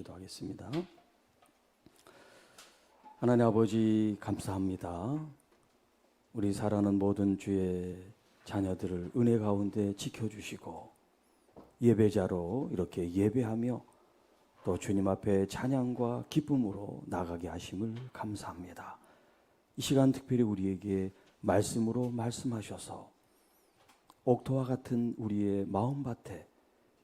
기도하겠습니다. 하나님 아버지 감사합니다. 우리 사랑하는 모든 주의 자녀들을 은혜 가운데 지켜주시고 예배자로 이렇게 예배하며 또 주님 앞에 찬양과 기쁨으로 나가게 하심을 감사합니다. 이 시간 특별히 우리에게 말씀으로 말씀하셔서 옥토와 같은 우리의 마음밭에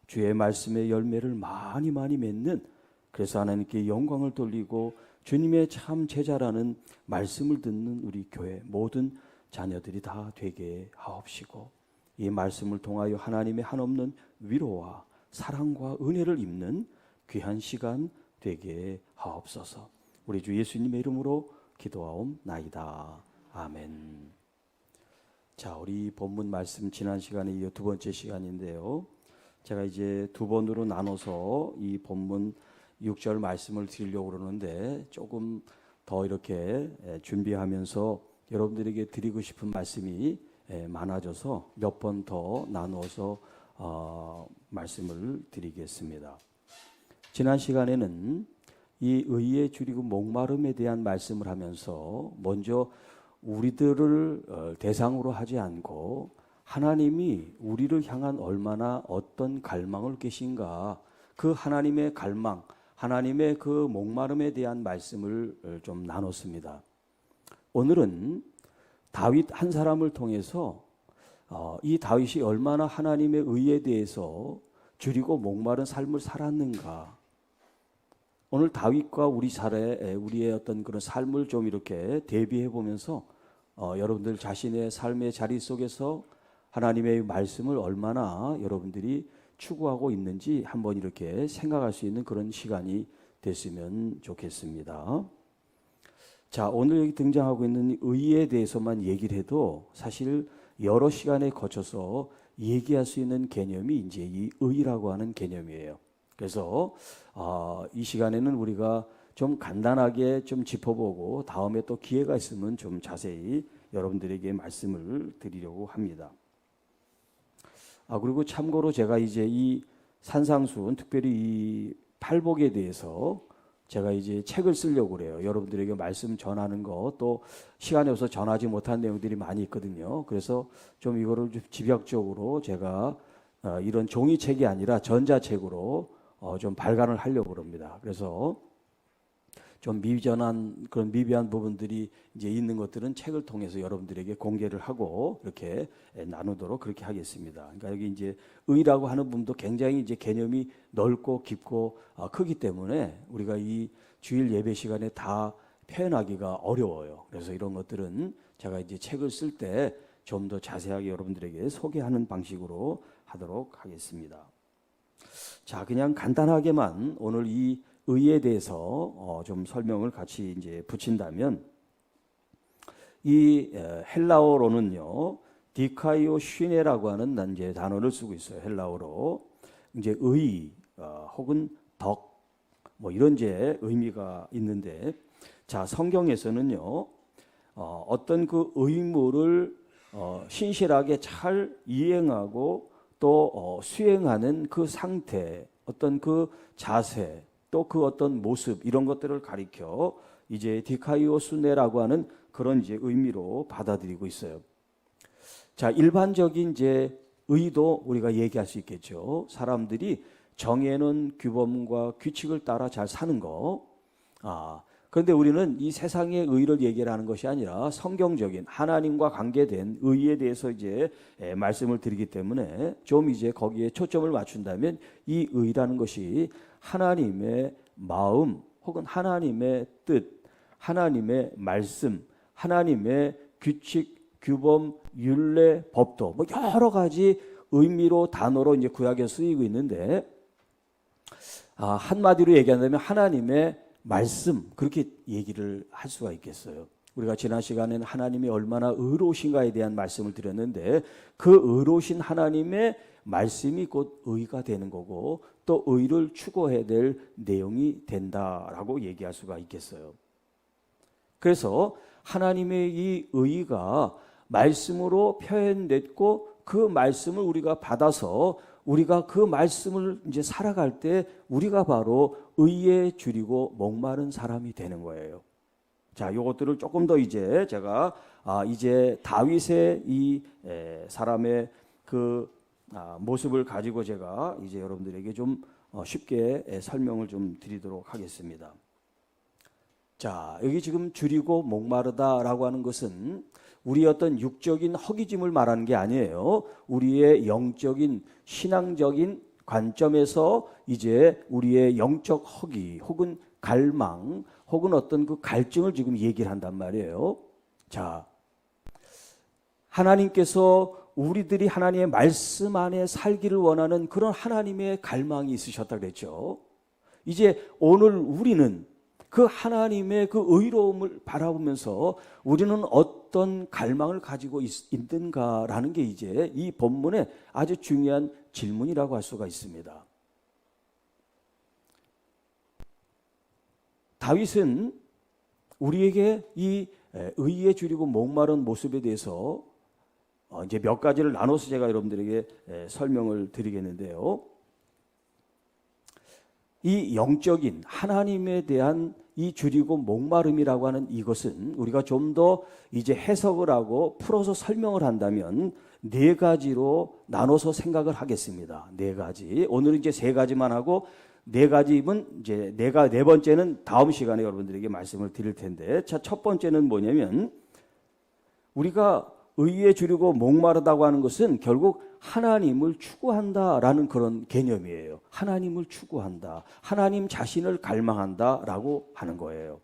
주의 말씀의 열매를 많이 맺는, 그래서 하나님께 영광을 돌리고 주님의 참 제자라는 말씀을 듣는 우리 교회 모든 자녀들이 다 되게 하옵시고, 이 말씀을 통하여 하나님의 한없는 위로와 사랑과 은혜를 입는 귀한 시간 되게 하옵소서. 우리 주 예수님의 이름으로 기도하옵나이다. 아멘. 자, 우리 본문 말씀 지난 시간에 이어 두 번째 시간인데요. 제가 이제 두 번으로 나눠서 이 본문 6절 말씀을 드리려고 그러는데 조금 더 이렇게 준비하면서 여러분들에게 드리고 싶은 말씀이 많아져서 몇 번 더 나누어서 말씀을 드리겠습니다. 지난 시간에는 이 의에 줄이고 목마름에 대한 말씀을 하면서 먼저 우리들을 대상으로 하지 않고 하나님이 우리를 향한 얼마나 어떤 갈망을 계신가, 그 하나님의 갈망, 하나님의 그 목마름에 대한 말씀을 좀 나눴습니다. 오늘은 다윗 한 사람을 통해서 이 다윗이 얼마나 하나님의 의에 대해서 줄이고 목마른 삶을 살았는가, 오늘 다윗과 우리의 어떤 그런 삶을 좀 이렇게 대비해 보면서 여러분들 자신의 삶의 자리 속에서 하나님의 말씀을 얼마나 여러분들이 추구하고 있는지 한번 이렇게 생각할 수 있는 그런 시간이 됐으면 좋겠습니다. 자, 오늘 여기 등장하고 있는 의에 대해서만 얘기를 해도 사실 여러 시간에 거쳐서 얘기할 수 있는 개념이 이제 이 의라고 하는 개념이에요. 그래서 이 시간에는 우리가 좀 간단하게 좀 짚어보고 다음에 또 기회가 있으면 좀 자세히 여러분들에게 말씀을 드리려고 합니다. 그리고 참고로 제가 이제 이 산상수훈, 특별히 이 팔복에 대해서 제가 이제 책을 쓰려고 그래요. 여러분들에게 말씀 전하는 거, 또 시간이 없어서 전하지 못한 내용들이 많이 있거든요. 그래서 좀 이거를 좀 집약적으로 제가 이런 종이책이 아니라 전자책으로 좀 발간을 하려고 합니다. 그래서 좀 그런 미비한 부분들이 이제 있는 것들은 책을 통해서 여러분들에게 공개를 하고 이렇게 나누도록 그렇게 하겠습니다. 그러니까 여기 이제 의라고 하는 부분도 굉장히 이제 개념이 넓고 깊고 크기 때문에 우리가 이 주일 예배 시간에 다 표현하기가 어려워요. 그래서 이런 것들은 제가 이제 책을 쓸 때 좀 더 자세하게 여러분들에게 소개하는 방식으로 하도록 하겠습니다. 자, 그냥 간단하게만 오늘 이 의에 대해서 좀 설명을 같이 이제 붙인다면, 이 헬라어로는요, 디카이오 슈네라고 하는 이제 단어를 쓰고 있어요. 헬라어로 이제 의 혹은 덕 뭐 이런 이제 의미가 있는데, 자, 성경에서는요, 어떤 그 의무를 신실하게 잘 이행하고 또 수행하는 그 상태, 어떤 그 자세, 또 그 어떤 모습, 이런 것들을 가리켜 이제 디카이오스네라고 하는 그런 이제 의미로 받아들이고 있어요. 자, 일반적인 이제 의도 우리가 얘기할 수 있겠죠. 사람들이 정해놓은 규범과 규칙을 따라 잘 사는 거. 그런데 우리는 이 세상의 의를 얘기하는 것이 아니라 성경적인 하나님과 관계된 의에 대해서 이제 말씀을 드리기 때문에 좀 이제 거기에 초점을 맞춘다면 이 의라는 것이 하나님의 마음 혹은 하나님의 뜻, 하나님의 말씀, 하나님의 규칙, 규범, 율례, 법도 뭐 여러 가지 의미로 단어로 이제 구약에 쓰이고 있는데, 한마디로 얘기한다면 하나님의 말씀, 그렇게 얘기를 할 수가 있겠어요. 우리가 지난 시간에는 하나님이 얼마나 의로우신가에 대한 말씀을 드렸는데, 그 의로우신 하나님의 말씀이 곧 의가 되는 거고 또 의를 추구해야 될 내용이 된다라고 얘기할 수가 있겠어요. 그래서 하나님의 이 의가 말씀으로 표현됐고 그 말씀을 우리가 받아서 우리가 그 말씀을 이제 살아갈 때 우리가 바로 의에 줄이고 목마른 사람이 되는 거예요. 자, 요것들을 조금 더 이제 제가 이제 다윗의 이 사람의 그 모습을 가지고 제가 이제 여러분들에게 좀 쉽게 설명을 좀 드리도록 하겠습니다. 자, 여기 지금 줄이고 목마르다라고 하는 것은 우리 어떤 육적인 허기짐을 말하는 게 아니에요. 우리의 영적인 신앙적인 관점에서 이제 우리의 영적 허기 혹은 갈망 혹은 어떤 그 갈증을 지금 얘기를 한단 말이에요. 자, 하나님께서 우리들이 하나님의 말씀 안에 살기를 원하는 그런 하나님의 갈망이 있으셨다 그랬죠. 이제 오늘 우리는 그 하나님의 그 의로움을 바라보면서 우리는 어떤 갈망을 가지고 있는가라는 게 이제 이 본문의 아주 중요한 질문이라고 할 수가 있습니다. 다윗은 우리에게 이 의에 줄이고 목마른 모습에 대해서 이제 몇 가지를 나눠서 제가 여러분들에게 설명을 드리겠는데요. 이 영적인 하나님에 대한 이 줄이고 목마름이라고 하는 이것은 우리가 좀 더 이제 해석을 하고 풀어서 설명을 한다면 네 가지로 나눠서 생각을 하겠습니다. 네 가지. 오늘은 이제 세 가지만 하고 네 가지면 이제 네 번째는 다음 시간에 여러분들에게 말씀을 드릴 텐데, 자, 첫 번째는 뭐냐면 우리가 의에 줄이고 목마르다고 하는 것은 결국 하나님을 추구한다라는 그런 개념이에요. 하나님을 추구한다. 하나님 자신을 갈망한다라고 하는 거예요.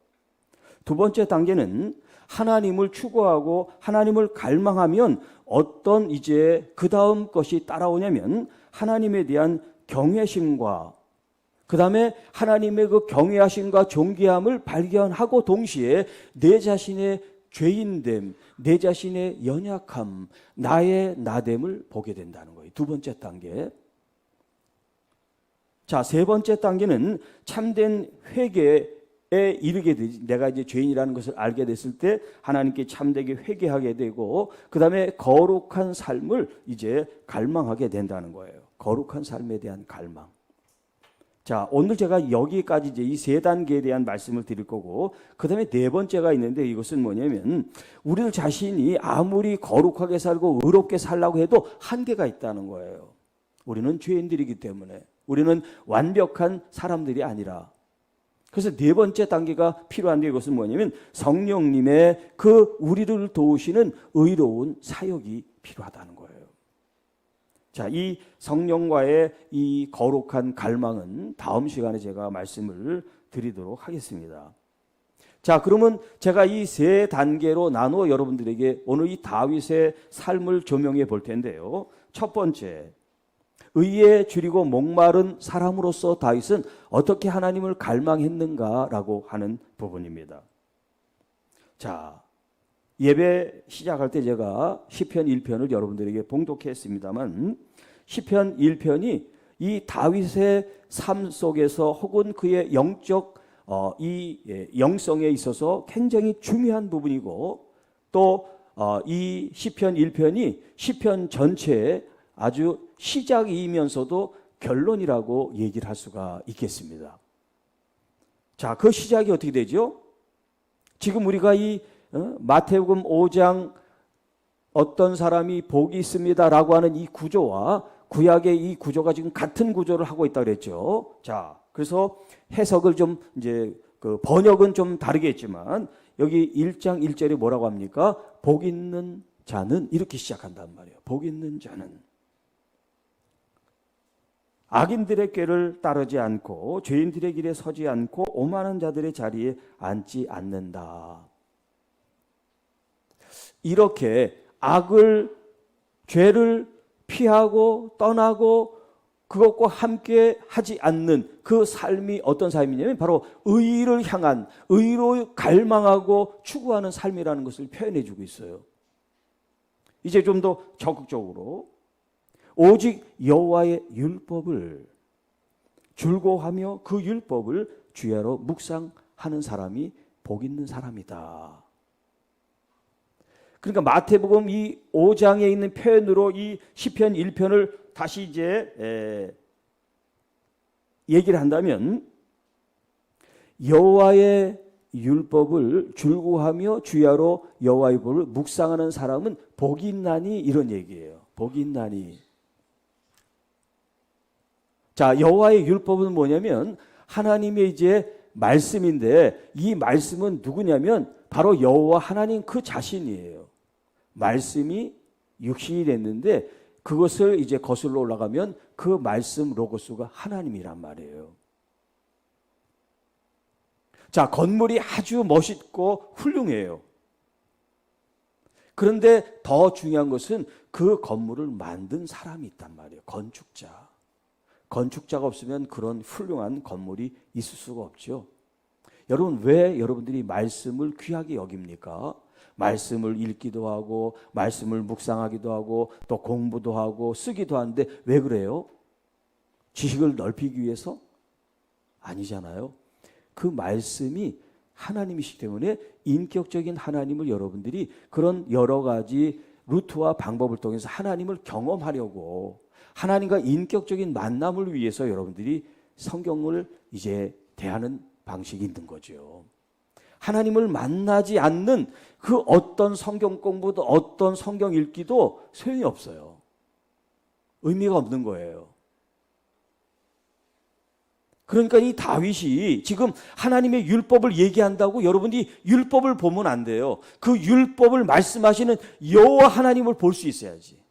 두 번째 단계는 하나님을 추구하고 하나님을 갈망하면 어떤 이제 그 다음 것이 따라오냐면 하나님에 대한 경외심과 그 다음에 하나님의 그 경외하심과 존귀함을 발견하고 동시에 내 자신의 죄인됨, 내 자신의 연약함, 나의 나됨을 보게 된다는 거예요. 두 번째 단계. 자, 세 번째 단계는 참된 회개에 이르게 되지. 내가 이제 죄인이라는 것을 알게 됐을 때 하나님께 참되게 회개하게 되고 그 다음에 거룩한 삶을 이제 갈망하게 된다는 거예요. 거룩한 삶에 대한 갈망. 자, 오늘 제가 여기까지 이제 이 세 단계에 대한 말씀을 드릴 거고, 그 다음에 네 번째가 있는데 이것은 뭐냐면, 우리들 자신이 아무리 거룩하게 살고 의롭게 살라고 해도 한계가 있다는 거예요. 우리는 죄인들이기 때문에, 우리는 완벽한 사람들이 아니라. 그래서 네 번째 단계가 필요한데 이것은 뭐냐면, 성령님의 그 우리를 도우시는 의로운 사역이 필요하다는 거예요. 자, 이 성령과의 이 거룩한 갈망은 다음 시간에 제가 말씀을 드리도록 하겠습니다. 자, 그러면 제가 이 세 단계로 나누어 여러분들에게 오늘 이 다윗의 삶을 조명해 볼 텐데요. 첫 번째, 의에 줄이고 목마른 사람으로서 다윗은 어떻게 하나님을 갈망했는가라고 하는 부분입니다. 자, 예배 시작할 때 제가 시편 1편을 여러분들에게 봉독했습니다만 시편 1편이 이 다윗의 삶 속에서 혹은 그의 영적 영성에 있어서 굉장히 중요한 부분이고 또 이 시편 1편이 시편 전체의 아주 시작이면서도 결론이라고 얘기를 할 수가 있겠습니다. 자, 그 시작이 어떻게 되죠? 지금 우리가 이 마태복음 5장 어떤 사람이 복이 있습니다라고 하는 이 구조와 구약의 이 구조가 지금 같은 구조를 하고 있다 그랬죠. 자, 그래서 해석을 좀 이제 그 번역은 좀 다르겠지만 여기 1장 1절에 뭐라고 합니까? 복 있는 자는 이렇게 시작한단 말이에요. 복 있는 자는 악인들의 꾀를 따르지 않고 죄인들의 길에 서지 않고 오만한 자들의 자리에 앉지 않는다. 이렇게 악을, 죄를 피하고 떠나고 그것과 함께 하지 않는 그 삶이 어떤 삶이냐면 바로 의를 향한, 의로 갈망하고 추구하는 삶이라는 것을 표현해 주고 있어요. 이제 좀 더 적극적으로 오직 여호와의 율법을 즐거워하며 그 율법을 주야로 묵상하는 사람이 복 있는 사람이다. 그러니까 마태복음 이 5장에 있는 표현으로 이 시편 1편을 다시 이제 얘기를 한다면 여호와의 율법을 줄구하며 주야로 여호와의 법을 묵상하는 사람은 복이 있나니 이런 얘기예요. 복이 있나니. 자, 여호와의 율법은 뭐냐면 하나님의 이제 말씀인데 이 말씀은 누구냐면 바로 여호와 하나님 그 자신이에요. 말씀이 육신이 됐는데 그것을 이제 거슬러 올라가면 그 말씀 로고스가 하나님이란 말이에요. 자, 건물이 아주 멋있고 훌륭해요. 그런데 더 중요한 것은 그 건물을 만든 사람이 있단 말이에요. 건축자. 건축자가 없으면 그런 훌륭한 건물이 있을 수가 없죠. 여러분, 왜 여러분들이 말씀을 귀하게 여깁니까? 말씀을 읽기도 하고 말씀을 묵상하기도 하고 또 공부도 하고 쓰기도 하는데 왜 그래요? 지식을 넓히기 위해서? 아니잖아요. 그 말씀이 하나님이시기 때문에 인격적인 하나님을 여러분들이 그런 여러 가지 루트와 방법을 통해서 하나님을 경험하려고 하나님과 인격적인 만남을 위해서 여러분들이 성경을 이제 대하는 방식이 있는 거죠. 하나님을 만나지 않는 그 어떤 성경 공부도 어떤 성경 읽기도 소용이 없어요. 의미가 없는 거예요. 그러니까 이 다윗이 지금 하나님의 율법을 얘기한다고 여러분이 율법을 보면 안 돼요. 그 율법을 말씀하시는 여호와 하나님을 볼 수 있어야지.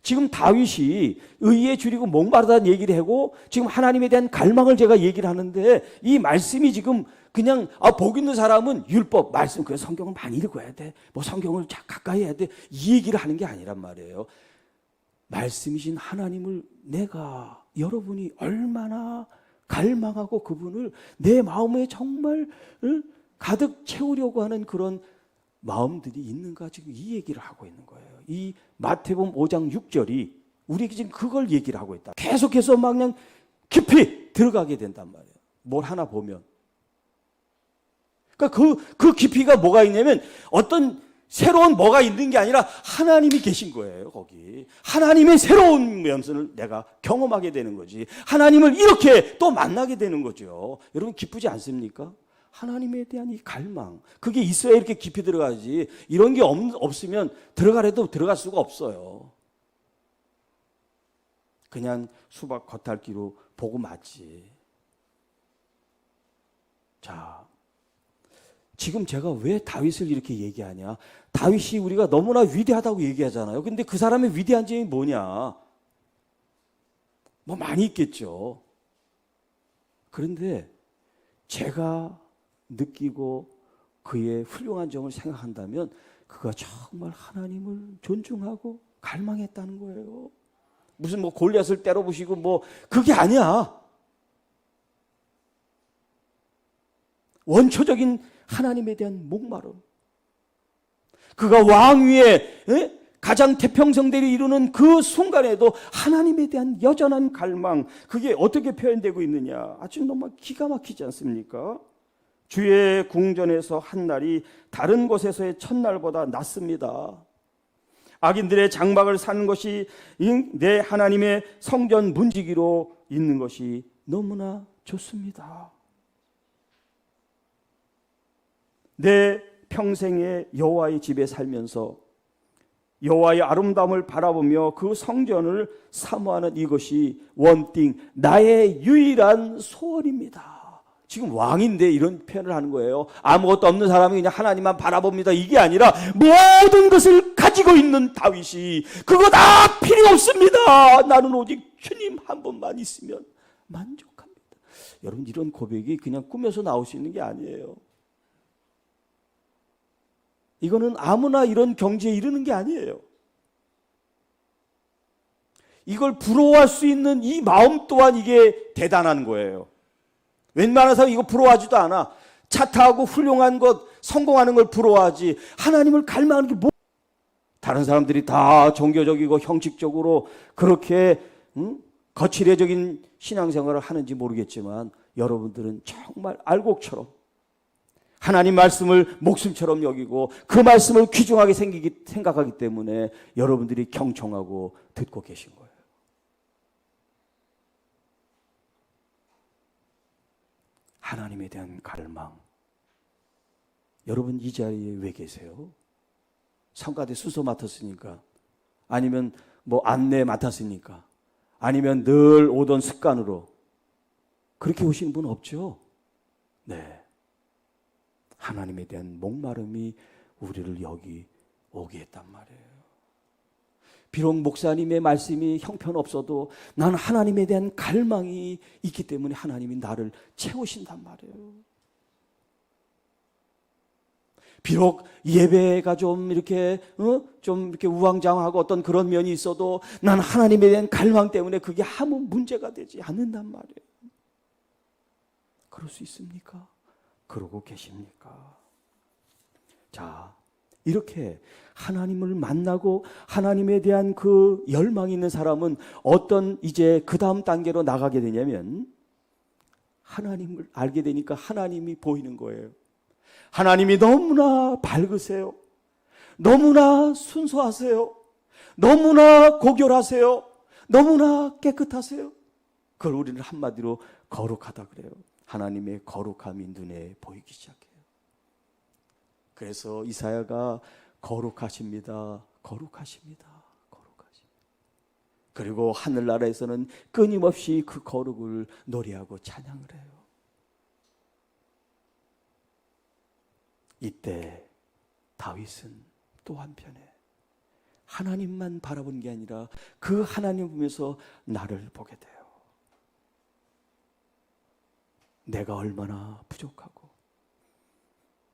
지금 다윗이 의에 줄이고 목마르다는 얘기를 하고 지금 하나님에 대한 갈망을 제가 얘기를 하는데 이 말씀이 지금 그냥 복 있는 사람은 율법, 말씀, 그래서 성경을 많이 읽어야 돼. 뭐 성경을 가까이 해야 돼. 이 얘기를 하는 게 아니란 말이에요. 말씀이신 하나님을 내가 여러분이 얼마나 갈망하고 그분을 내 마음에 정말 가득 채우려고 하는 그런 마음들이 있는가 지금 이 얘기를 하고 있는 거예요. 이 마태복음 5장 6절이 우리에게 지금 그걸 얘기를 하고 있다. 계속해서 막 그냥 깊이 들어가게 된단 말이에요. 뭘 하나 보면. 그러니까 그 깊이가 뭐가 있냐면 어떤 새로운 뭐가 있는 게 아니라 하나님이 계신 거예요. 거기 하나님의 새로운 면을 내가 경험하게 되는 거지. 하나님을 이렇게 또 만나게 되는 거죠. 여러분 기쁘지 않습니까? 하나님에 대한 이 갈망, 그게 있어야 이렇게 깊이 들어가지. 이런 게 없으면 들어가래도 들어갈 수가 없어요. 그냥 수박 겉핥기로 보고 맞지. 자, 지금 제가 왜 다윗을 이렇게 얘기하냐? 다윗이 우리가 너무나 위대하다고 얘기하잖아요. 근데 그 사람의 위대한 점이 뭐냐? 뭐 많이 있겠죠. 그런데 제가 느끼고 그의 훌륭한 점을 생각한다면 그가 정말 하나님을 존중하고 갈망했다는 거예요. 무슨 뭐 골리앗을 때려부시고 뭐 그게 아니야. 원초적인 하나님에 대한 목마름. 그가 왕위에 가장 태평성대를 이루는 그 순간에도 하나님에 대한 여전한 갈망, 그게 어떻게 표현되고 있느냐. 아주 너무 기가 막히지 않습니까? 주의 궁전에서 한 날이 다른 곳에서의 첫날보다 낫습니다. 악인들의 장막을 사는 것이 내 하나님의 성전 문지기로 있는 것이 너무나 좋습니다. 내 평생에 여호와의 집에 살면서 여호와의 아름다움을 바라보며 그 성전을 사모하는 이것이 원띵 나의 유일한 소원입니다. 지금 왕인데 이런 표현을 하는 거예요. 아무것도 없는 사람이 그냥 하나님만 바라봅니다. 이게 아니라 모든 것을 가지고 있는 다윗이 그거 다 필요 없습니다. 나는 오직 주님 한 분만 있으면 만족합니다. 여러분 이런 고백이 그냥 꾸며서 나올 수 있는 게 아니에요. 이거는 아무나 이런 경지에 이르는 게 아니에요. 이걸 부러워할 수 있는 이 마음 또한 이게 대단한 거예요. 웬만한 사람이 이거 부러워하지도 않아. 차 타고 훌륭한 것, 성공하는 걸 부러워하지. 하나님을 갈망하는 게 뭐? 다른 사람들이 다 종교적이고 형식적으로 그렇게 거칠애적인 신앙생활을 하는지 모르겠지만 여러분들은 정말 알곡처럼 하나님 말씀을 목숨처럼 여기고 그 말씀을 귀중하게 생각하기 때문에 여러분들이 경청하고 듣고 계신 거예요. 하나님에 대한 갈망. 여러분 이 자리에 왜 계세요? 성가대 수서 맡았으니까, 아니면 뭐 안내 맡았으니까, 아니면 늘 오던 습관으로 그렇게 오시는 분 없죠? 네. 하나님에 대한 목마름이 우리를 여기 오게 했단 말이에요. 비록 목사님의 말씀이 형편없어도 난 하나님에 대한 갈망이 있기 때문에 하나님이 나를 채우신단 말이에요. 비록 예배가 좀 이렇게 우왕좌왕하고 어떤 그런 면이 있어도 난 하나님에 대한 갈망 때문에 그게 아무 문제가 되지 않는단 말이에요. 그럴 수 있습니까? 그러고 계십니까? 자, 이렇게 하나님을 만나고 하나님에 대한 그 열망이 있는 사람은 어떤 이제 그 다음 단계로 나가게 되냐면, 하나님을 알게 되니까 하나님이 보이는 거예요. 하나님이 너무나 밝으세요. 너무나 순수하세요. 너무나 고결하세요. 너무나 깨끗하세요. 그걸 우리는 한마디로 거룩하다 그래요. 하나님의 거룩함이 눈에 보이기 시작해요. 그래서 이사야가 거룩하십니다. 거룩하십니다. 거룩하십니다. 그리고 하늘나라에서는 끊임없이 그 거룩을 노래하고 찬양을 해요. 이때 다윗은 또 한편에 하나님만 바라본 게 아니라 그 하나님 보면서 나를 보게 돼요. 내가 얼마나 부족하고,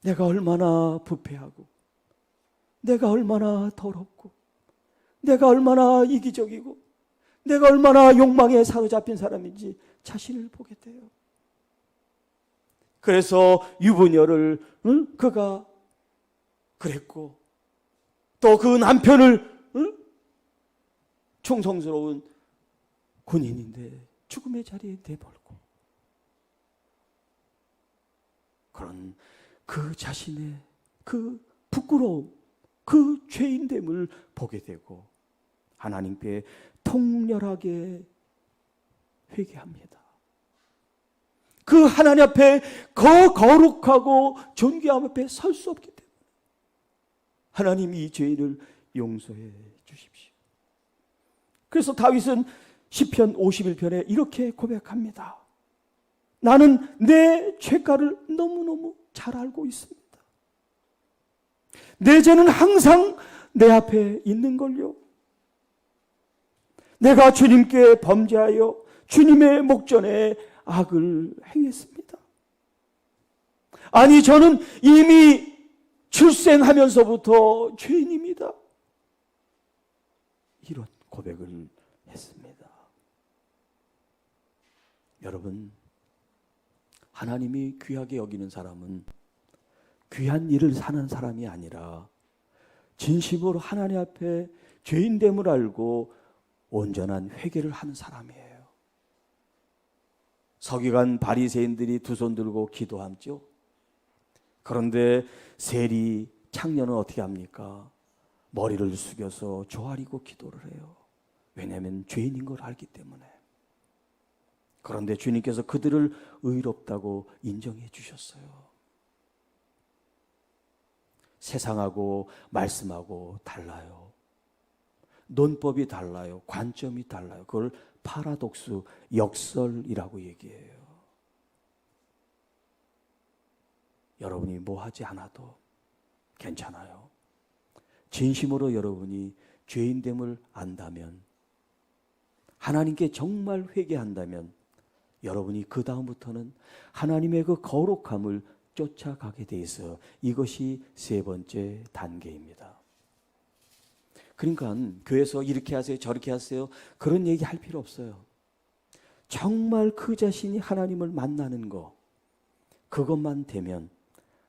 내가 얼마나 부패하고, 내가 얼마나 더럽고, 내가 얼마나 이기적이고, 내가 얼마나 욕망에 사로잡힌 사람인지 자신을 보게 돼요. 그래서 유부녀를 그가 그랬고, 또 그 남편을 충성스러운 군인인데 죽음의 자리에 내몰고, 그런 그 자신의 그 부끄러움, 그 죄인됨을 보게 되고 하나님께 통렬하게 회개합니다. 그 하나님 앞에 거룩하고 존귀함 앞에 설 수 없기 때문에 하나님 이 죄인을 용서해 주십시오. 그래서 다윗은 시편 51편에 이렇게 고백합니다. 나는 내 죄가를 너무너무 잘 알고 있습니다. 내 죄는 항상 내 앞에 있는걸요. 내가 주님께 범죄하여 주님의 목전에 악을 행했습니다. 아니, 저는 이미 출생하면서부터 죄인입니다. 이런 고백을 했습니다. 여러분, 하나님이 귀하게 여기는 사람은 귀한 일을 사는 사람이 아니라 진심으로 하나님 앞에 죄인됨을 알고 온전한 회개를 하는 사람이에요. 서기관 바리새인들이 두 손 들고 기도하죠. 그런데 세리 창녀는 어떻게 합니까? 머리를 숙여서 조아리고 기도를 해요. 왜냐하면 죄인인 걸 알기 때문에. 그런데 주님께서 그들을 의롭다고 인정해 주셨어요. 세상하고 말씀하고 달라요. 논법이 달라요. 관점이 달라요. 그걸 파라독스, 역설이라고 얘기해요. 여러분이 뭐 하지 않아도 괜찮아요. 진심으로 여러분이 죄인됨을 안다면, 하나님께 정말 회개한다면 여러분이 그 다음부터는 하나님의 그 거룩함을 쫓아가게 돼 있어. 이것이 세 번째 단계입니다. 그러니까 교회에서 이렇게 하세요, 저렇게 하세요, 그런 얘기 할 필요 없어요. 정말 그 자신이 하나님을 만나는 거, 그것만 되면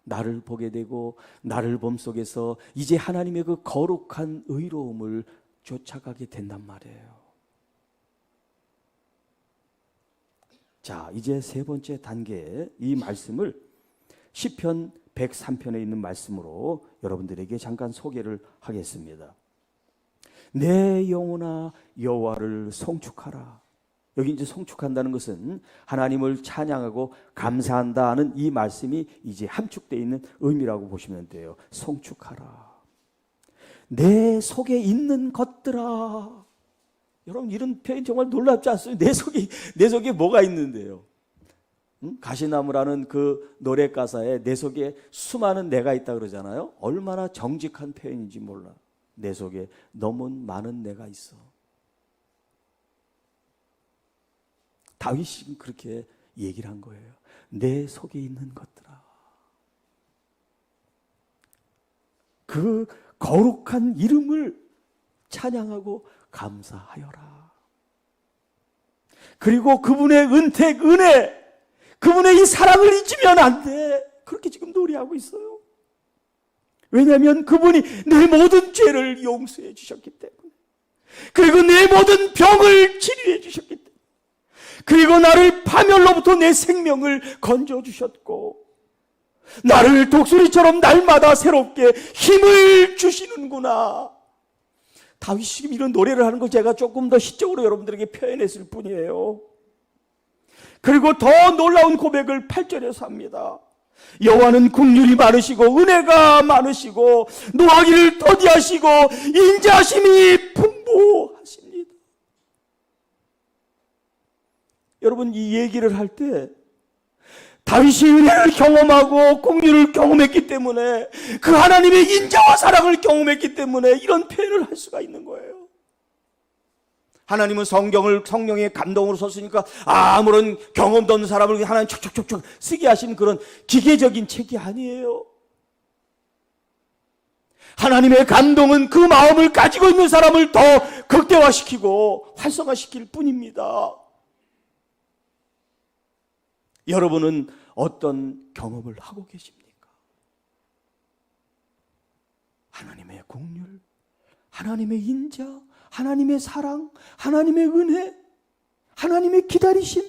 나를 보게 되고 나를 봄속에서 이제 하나님의 그 거룩한 의로움을 쫓아가게 된단 말이에요. 자, 이제 세 번째 단계, 이 말씀을 시편 103편에 있는 말씀으로 여러분들에게 잠깐 소개를 하겠습니다. 내 영혼아 여호와를 송축하라. 여기 이제 송축한다는 것은 하나님을 찬양하고 감사한다는 이 말씀이 이제 함축되어 있는 의미라고 보시면 돼요. 송축하라. 내 속에 있는 것들아. 여러분 이런 표현 정말 놀랍지 않습니까? 내 속에 뭐가 있는데요? 가시나무라는 그 노래 가사에 내 속에 수많은 내가 있다 그러잖아요. 얼마나 정직한 표현인지 몰라. 내 속에 너무 많은 내가 있어. 다윗이 그렇게 얘기를 한 거예요. 내 속에 있는 것들아. 그 거룩한 이름을 찬양하고 감사하여라. 그리고 그분의 은택, 은혜, 그분의 이 사랑을 잊으면 안 돼. 그렇게 지금 노래하고 있어요. 왜냐하면 그분이 내 모든 죄를 용서해 주셨기 때문에, 그리고 내 모든 병을 치료해 주셨기 때문에, 그리고 나를 파멸로부터 내 생명을 건져주셨고, 나를 독수리처럼 날마다 새롭게 힘을 주시는구나. 다윗이 지금 이런 노래를 하는 거 제가 조금 더 시적으로 여러분들에게 표현했을 뿐이에요. 그리고 더 놀라운 고백을 8절에서 합니다. 여호와는 긍휼이 많으시고 은혜가 많으시고 노하기를 더디하시고 인자하심이 풍부하십니다. 여러분 이 얘기를 할 때 다윗이 은혜를 경험하고 긍휼을 경험했기 때문에, 그 하나님의 인자와 사랑을 경험했기 때문에 이런 표현을 할 수가 있는 거예요. 하나님은 성령의 감동으로 썼으니까 아무런 경험도 없는 사람을 하나님 촉촉촉촉 쓰게 하신 그런 기계적인 책이 아니에요. 하나님의 감동은 그 마음을 가지고 있는 사람을 더 극대화시키고 활성화시킬 뿐입니다. 여러분은 어떤 경험을 하고 계십니까? 하나님의 긍휼, 하나님의 인자, 하나님의 사랑, 하나님의 은혜, 하나님의 기다리심.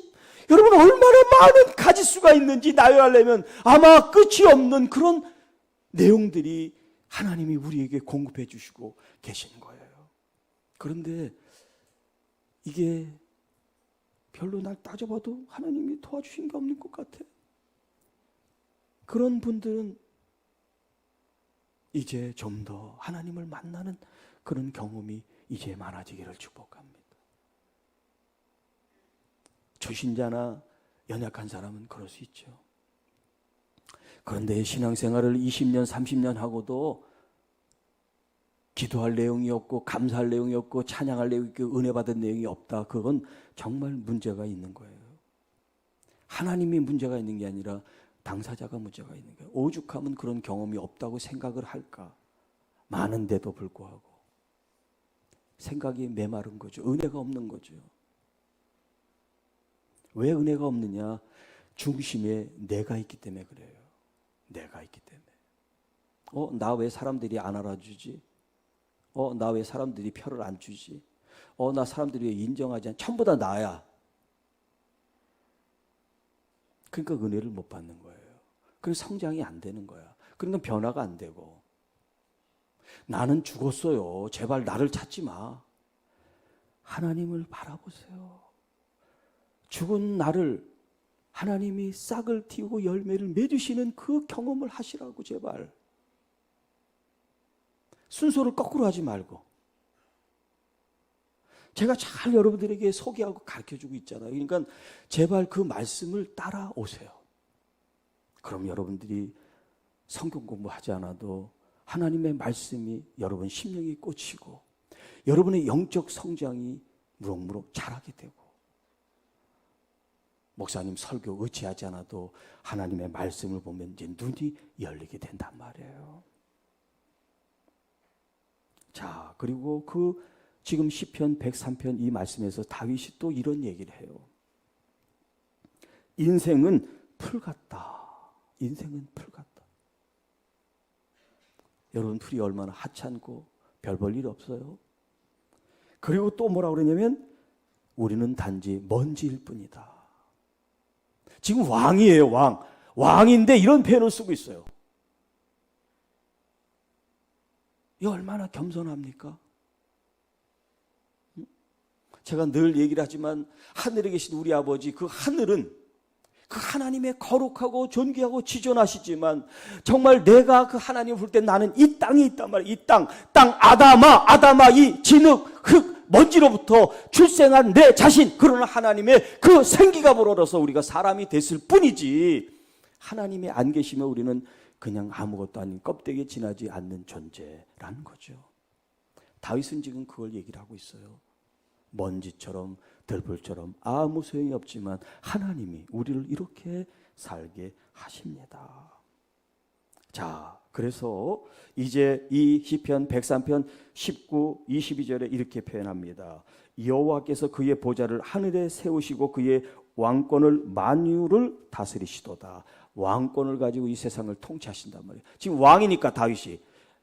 여러분 얼마나 많은 가지수가 있는지 나열하려면 아마 끝이 없는 그런 내용들이 하나님이 우리에게 공급해 주시고 계신 거예요. 그런데 이게 별로 날 따져봐도 하나님이 도와주신 게 없는 것 같아. 그런 분들은 이제 좀 더 하나님을 만나는 그런 경험이 이제 많아지기를 축복합니다. 초신자나 연약한 사람은 그럴 수 있죠. 그런데 신앙생활을 20년, 30년 하고도 기도할 내용이 없고 감사할 내용이 없고 찬양할 내용이 없고 은혜 받은 내용이 없다. 그건 정말 문제가 있는 거예요. 하나님이 문제가 있는 게 아니라 당사자가 문제가 있는 거예요. 오죽하면 그런 경험이 없다고 생각을 할까. 많은데도 불구하고 생각이 메마른 거죠. 은혜가 없는 거죠. 왜 은혜가 없느냐? 중심에 내가 있기 때문에 그래요. 내가 있기 때문에. 나 왜 사람들이 안 알아주지? 나 왜 사람들이 표를 안 주지? 나 사람들이 왜 인정하지 않지? 전부 다 나야. 그러니까 은혜를 못 받는 거예요. 그래서 성장이 안 되는 거야. 그러니까 변화가 안 되고. 나는 죽었어요. 제발 나를 찾지 마. 하나님을 바라보세요. 죽은 나를 하나님이 싹을 틔우고 열매를 맺으시는 그 경험을 하시라고 제발. 순서를 거꾸로 하지 말고. 제가 잘 여러분들에게 소개하고 가르쳐주고 있잖아요. 그러니까 제발 그 말씀을 따라오세요. 그럼 여러분들이 성경 공부하지 않아도 하나님의 말씀이 여러분 심령에 꽂히고 여러분의 영적 성장이 무럭무럭 자라게 되고, 목사님 설교 의지하지 않아도 하나님의 말씀을 보면 이제 눈이 열리게 된단 말이에요. 자, 그리고 지금 시편 103편 이 말씀에서 다윗이 또 이런 얘기를 해요. 인생은 풀 같다. 인생은 풀 같다. 여러분 풀이 얼마나 하찮고 별 볼 일 없어요. 그리고 또 뭐라고 그러냐면 우리는 단지 먼지일 뿐이다. 지금 왕이에요. 왕인데 이런 표현을 쓰고 있어요. 이 얼마나 겸손합니까? 제가 늘 얘기를 하지만 하늘에 계신 우리 아버지, 그 하늘은 그 하나님의 거룩하고 존귀하고 지존하시지만 정말 내가 그 하나님을 볼 때 나는 이 땅이 있단 말이에요. 이 땅 아담아, 이 진흙, 흙, 먼지로부터 출생한 내 자신, 그러나 하나님의 그 생기가 불어러서 우리가 사람이 됐을 뿐이지, 하나님이 안 계시면 우리는 그냥 아무것도 아닌 껍데기에 지나지 않는 존재라는 거죠. 다윗은 지금 그걸 얘기를 하고 있어요. 먼지처럼 들불처럼 아무 소용이 없지만 하나님이 우리를 이렇게 살게 하십니다. 자, 그래서 이제 이 시편 103편 19, 22절에 이렇게 표현합니다. 여호와께서 그의 보좌를 하늘에 세우시고 그의 왕권을 만유를 다스리시도다. 왕권을 가지고 이 세상을 통치하신단 말이에요. 지금 왕이니까 다윗이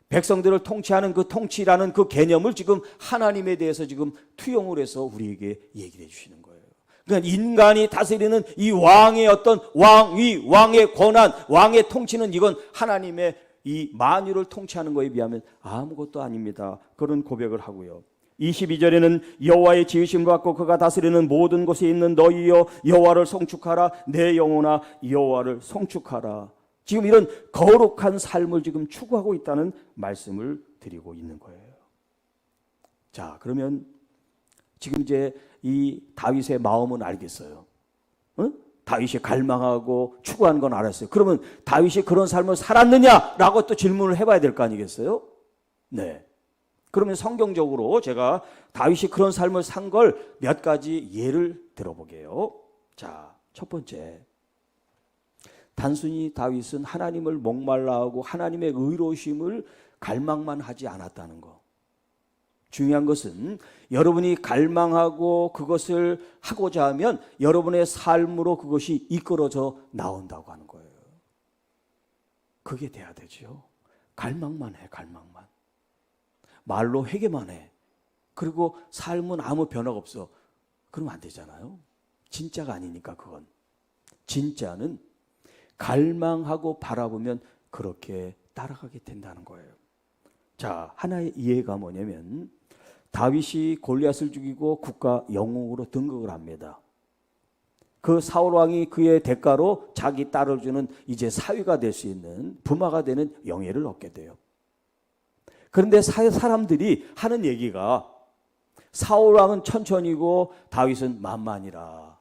백성들을 통치하는 그 통치라는 그 개념을 지금 하나님에 대해서 지금 투영을 해서 우리에게 얘기를 해주시는 거예요. 그러니까 인간이 다스리는 이 왕의 어떤 왕위, 왕의 권한, 왕의 통치는 이건 하나님의 이 만유를 통치하는 것에 비하면 아무것도 아닙니다. 그런 고백을 하고요. 22절에는 여호와의 지으심을 받고 그가 다스리는 모든 곳에 있는 너희여 여호와를 송축하라. 내 영혼아 여호와를 송축하라. 지금 이런 거룩한 삶을 지금 추구하고 있다는 말씀을 드리고 있는 거예요. 자, 그러면 지금 이제 이 다윗의 마음은 알겠어요. 다윗이 갈망하고 추구한 건 알았어요. 그러면 다윗이 그런 삶을 살았느냐라고 또 질문을 해봐야 될 거 아니겠어요? 네. 그러면 성경적으로 제가 다윗이 그런 삶을 산 걸 몇 가지 예를 들어보게요. 자, 첫 번째. 단순히 다윗은 하나님을 목말라하고 하나님의 의로우심을 갈망만 하지 않았다는 거. 중요한 것은 여러분이 갈망하고 그것을 하고자 하면 여러분의 삶으로 그것이 이끌어져 나온다고 하는 거예요. 그게 돼야 되죠. 갈망만 해, 갈망만. 말로 회개만 해. 그리고 삶은 아무 변화가 없어. 그러면 안 되잖아요. 진짜가 아니니까 그건. 진짜는 갈망하고 바라보면 그렇게 따라가게 된다는 거예요. 자, 하나의 이해가 뭐냐면 다윗이 골리앗을 죽이고 국가 영웅으로 등극을 합니다. 그 사울 왕이 그의 대가로 자기 딸을 주는 이제 사위가 될 수 있는 부마가 되는 영예를 얻게 돼요. 그런데 사람들이 하는 얘기가 사울 왕은 천천히고 다윗은 만만이라.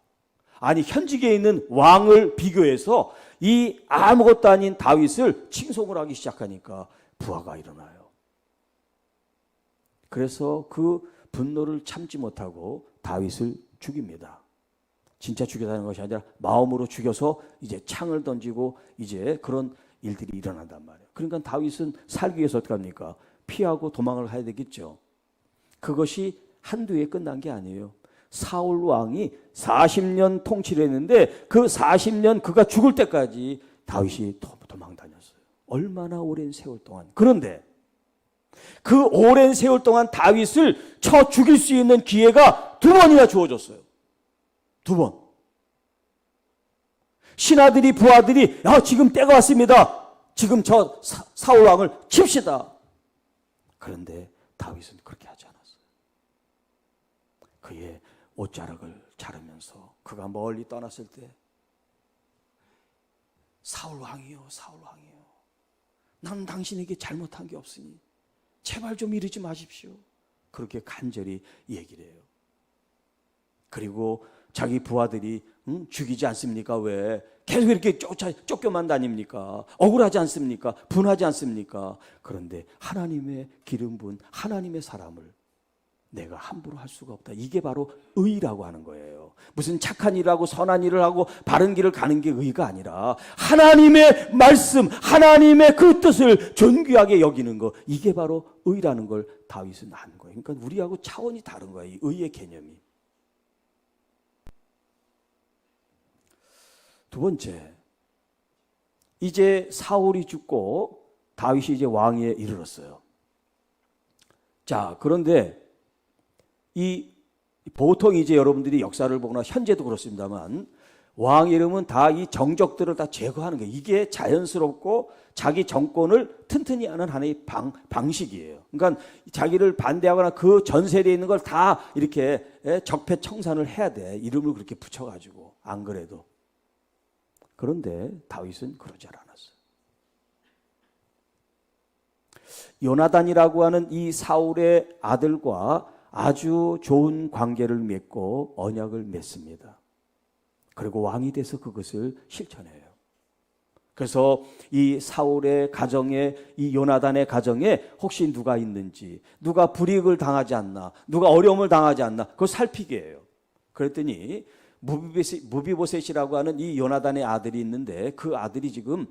아니, 현직에 있는 왕을 비교해서 이 아무것도 아닌 다윗을 칭송을 하기 시작하니까 부하가 일어나요. 그래서 그 분노를 참지 못하고 다윗을 죽입니다. 진짜 죽였다는 것이 아니라 마음으로 죽여서 이제 창을 던지고 이제 그런 일들이 일어난단 말이에요. 그러니까 다윗은 살기 위해서 어떻게 합니까? 피하고 도망을 해야 되겠죠. 그것이 한두 해에 끝난 게 아니에요. 사울 왕이 40년 통치를 했는데 그 40년 그가 죽을 때까지 다윗이 도망 다녔어요. 얼마나 오랜 세월 동안. 그런데 그 오랜 세월 동안 다윗을 쳐 죽일 수 있는 기회가 2번이나 주어졌어요. 2번. 신하들이 부하들이 지금 때가 왔습니다. 지금 저 사울 왕을 칩시다. 그런데 다윗은 그렇게 하지 않았어요. 그의 옷자락을 자르면서 그가 멀리 떠났을 때 사울 왕이요, 사울 왕이요. 나는 당신에게 잘못한 게 없으니 제발 좀 이러지 마십시오. 그렇게 간절히 얘기를 해요. 그리고 자기 부하들이 죽이지 않습니까? 왜? 계속 이렇게 쫓겨만 다닙니까? 억울하지 않습니까? 분하지 않습니까? 그런데 하나님의 기름 부은 하나님의 사람을 내가 함부로 할 수가 없다. 이게 바로 의라고 하는 거예요. 무슨 착한 일을 하고 선한 일을 하고 바른 길을 가는 게 의가 아니라 하나님의 말씀, 하나님의 그 뜻을 존귀하게 여기는 거, 이게 바로 의라는 걸 다윗은 아는 거예요. 그러니까 우리하고 차원이 다른 거예요. 이 의의 개념이. 두 번째, 이제 사울이 죽고 다윗이 이제 왕위에 이르렀어요. 자, 그런데 보통 이제 여러분들이 역사를 보거나 현재도 그렇습니다만 왕 이름은 다 이 정적들을 다 제거하는 거예요. 이게 자연스럽고 자기 정권을 튼튼히 하는 하나의 방식이에요. 그러니까 자기를 반대하거나 그 전 세대에 있는 걸 다 이렇게 적폐청산을 해야 돼. 이름을 그렇게 붙여가지고. 안 그래도. 그런데 다윗은 그러지 않았어요. 요나단이라고 하는 이 사울의 아들과 아주 좋은 관계를 맺고 언약을 맺습니다. 그리고 왕이 돼서 그것을 실천해요. 그래서 이 사울의 가정에, 이 요나단의 가정에 혹시 누가 있는지, 누가 불이익을 당하지 않나, 누가 어려움을 당하지 않나, 그걸 살피게 해요. 그랬더니 무비보셋이라고 하는 이 요나단의 아들이 있는데 그 아들이 지금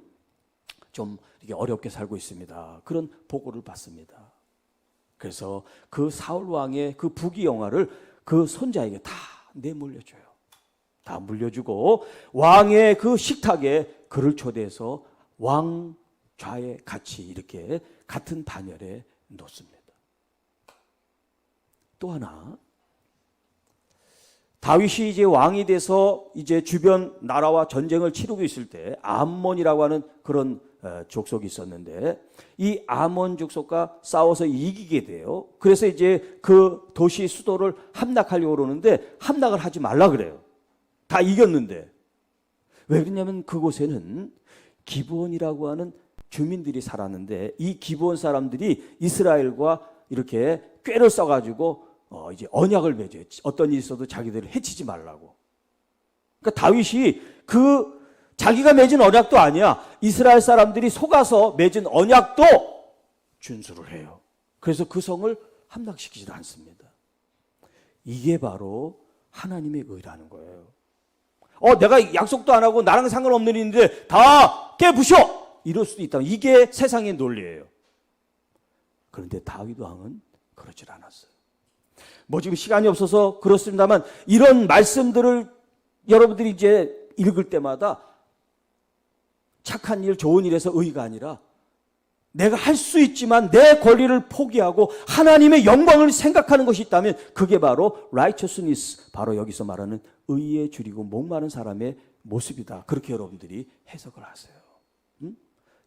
좀 이렇게 어렵게 살고 있습니다. 그런 보고를 받습니다. 그래서 그 사울 왕의 그 부귀영화를 그 손자에게 다 내물려줘요. 다 물려주고 왕의 그 식탁에 그를 초대해서 왕좌에 같이 이렇게 같은 반열에 놓습니다. 또 하나, 다윗이 이제 왕이 돼서 이제 주변 나라와 전쟁을 치르고 있을 때 암몬이라고 하는 그런 족속이 있었는데 이 암몬 족속과 싸워서 이기게 돼요. 그래서 이제 그 도시 수도를 함락하려고 그러는데 함락을 하지 말라 그래요. 다 이겼는데. 왜 그러냐면 그곳에는 기브온이라고 하는 주민들이 살았는데 이 기브온 사람들이 이스라엘과 이렇게 꾀를 써가지고 이제 언약을 맺어요. 어떤 일이 있어도 자기들을 해치지 말라고. 그러니까 다윗이 그 자기가 맺은 언약도 아니야. 이스라엘 사람들이 속아서 맺은 언약도 준수를 해요. 그래서 그 성을 함락시키지도 않습니다. 이게 바로 하나님의 의라는 거예요. 내가 약속도 안 하고 나랑 상관없는 일인데 다 깨부셔! 이럴 수도 있다. 이게 세상의 논리예요. 그런데 다윗 왕은 그러질 않았어요. 지금 시간이 없어서 그렇습니다만 이런 말씀들을 여러분들이 이제 읽을 때마다 착한 일, 좋은 일에서 의가 아니라 내가 할 수 있지만 내 권리를 포기하고 하나님의 영광을 생각하는 것이 있다면 그게 바로 righteousness, 바로 여기서 말하는 의에 줄이고 목마른 사람의 모습이다. 그렇게 여러분들이 해석을 하세요.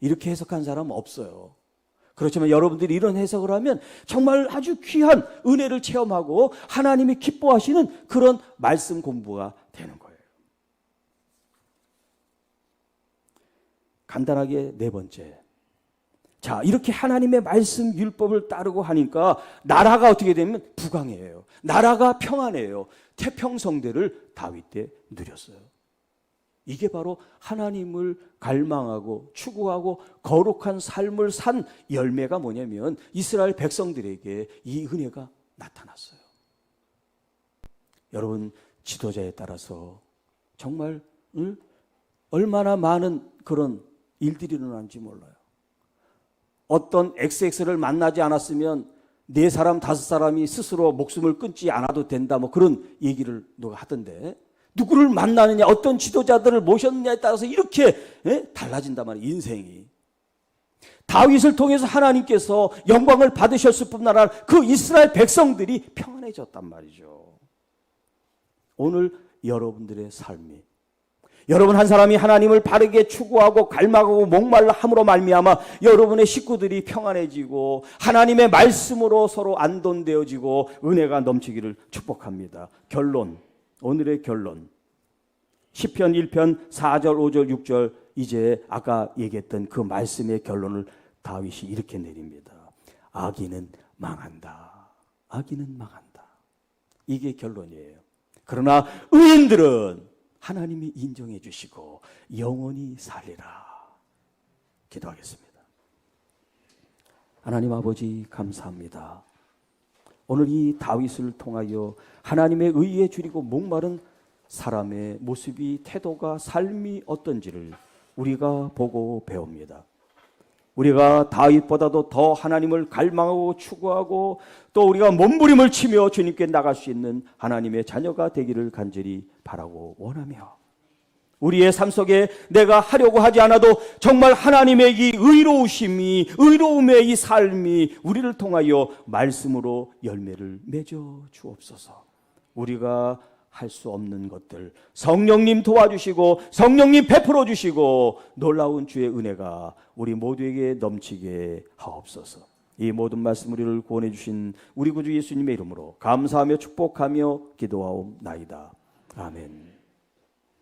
이렇게 해석한 사람은 없어요. 그렇지만 여러분들이 이런 해석을 하면 정말 아주 귀한 은혜를 체험하고 하나님이 기뻐하시는 그런 말씀 공부가 되는 거예요. 간단하게 네 번째. 자, 이렇게 하나님의 말씀 율법을 따르고 하니까 나라가 어떻게 되면 부강해요. 나라가 평안해요. 태평성대를 다윗 때 누렸어요. 이게 바로 하나님을 갈망하고 추구하고 거룩한 삶을 산 열매가 뭐냐면 이스라엘 백성들에게 이 은혜가 나타났어요. 여러분, 지도자에 따라서 정말 얼마나 많은 그런 일들이 일어나는지 몰라요. 어떤 XX를 만나지 않았으면 4사람, 5사람이 스스로 목숨을 끊지 않아도 된다, 그런 얘기를 누가 하던데, 누구를 만나느냐, 어떤 지도자들을 모셨느냐에 따라서 이렇게 달라진단 말이에요, 인생이. 다윗을 통해서 하나님께서 영광을 받으셨을 뿐만 아니라 그 이스라엘 백성들이 평안해졌단 말이죠. 오늘 여러분들의 삶이, 여러분 한 사람이 하나님을 바르게 추구하고 갈망하고 목말라 함으로 말미암아 여러분의 식구들이 평안해지고 하나님의 말씀으로 서로 안돈되어지고 은혜가 넘치기를 축복합니다. 결론, 오늘의 결론, 시편 1편 4절 5절 6절, 이제 아까 얘기했던 그 말씀의 결론을 다윗이 이렇게 내립니다. 악인은 망한다. 악인은 망한다. 이게 결론이에요. 그러나 의인들은 하나님이 인정해 주시고 영원히 살리라. 기도하겠습니다. 하나님 아버지, 감사합니다. 오늘 이 다윗을 통하여 하나님의 의에 줄이고 목마른 사람의 모습이, 태도가, 삶이 어떤지를 우리가 보고 배웁니다. 우리가 다윗보다도 더 하나님을 갈망하고 추구하고 또 우리가 몸부림을 치며 주님께 나갈 수 있는 하나님의 자녀가 되기를 간절히 바라고 원하며, 우리의 삶 속에 내가 하려고 하지 않아도 정말 하나님의 이 의로움의 이 삶이 우리를 통하여 말씀으로 열매를 맺어 주옵소서. 우리가 할 수 없는 것들 성령님 도와주시고 성령님 베풀어 주시고 놀라운 주의 은혜가 우리 모두에게 넘치게 하옵소서. 이 모든 말씀 우리를 구원해 주신 우리 구주 예수님의 이름으로 감사하며 축복하며 기도하옵나이다. 아멘.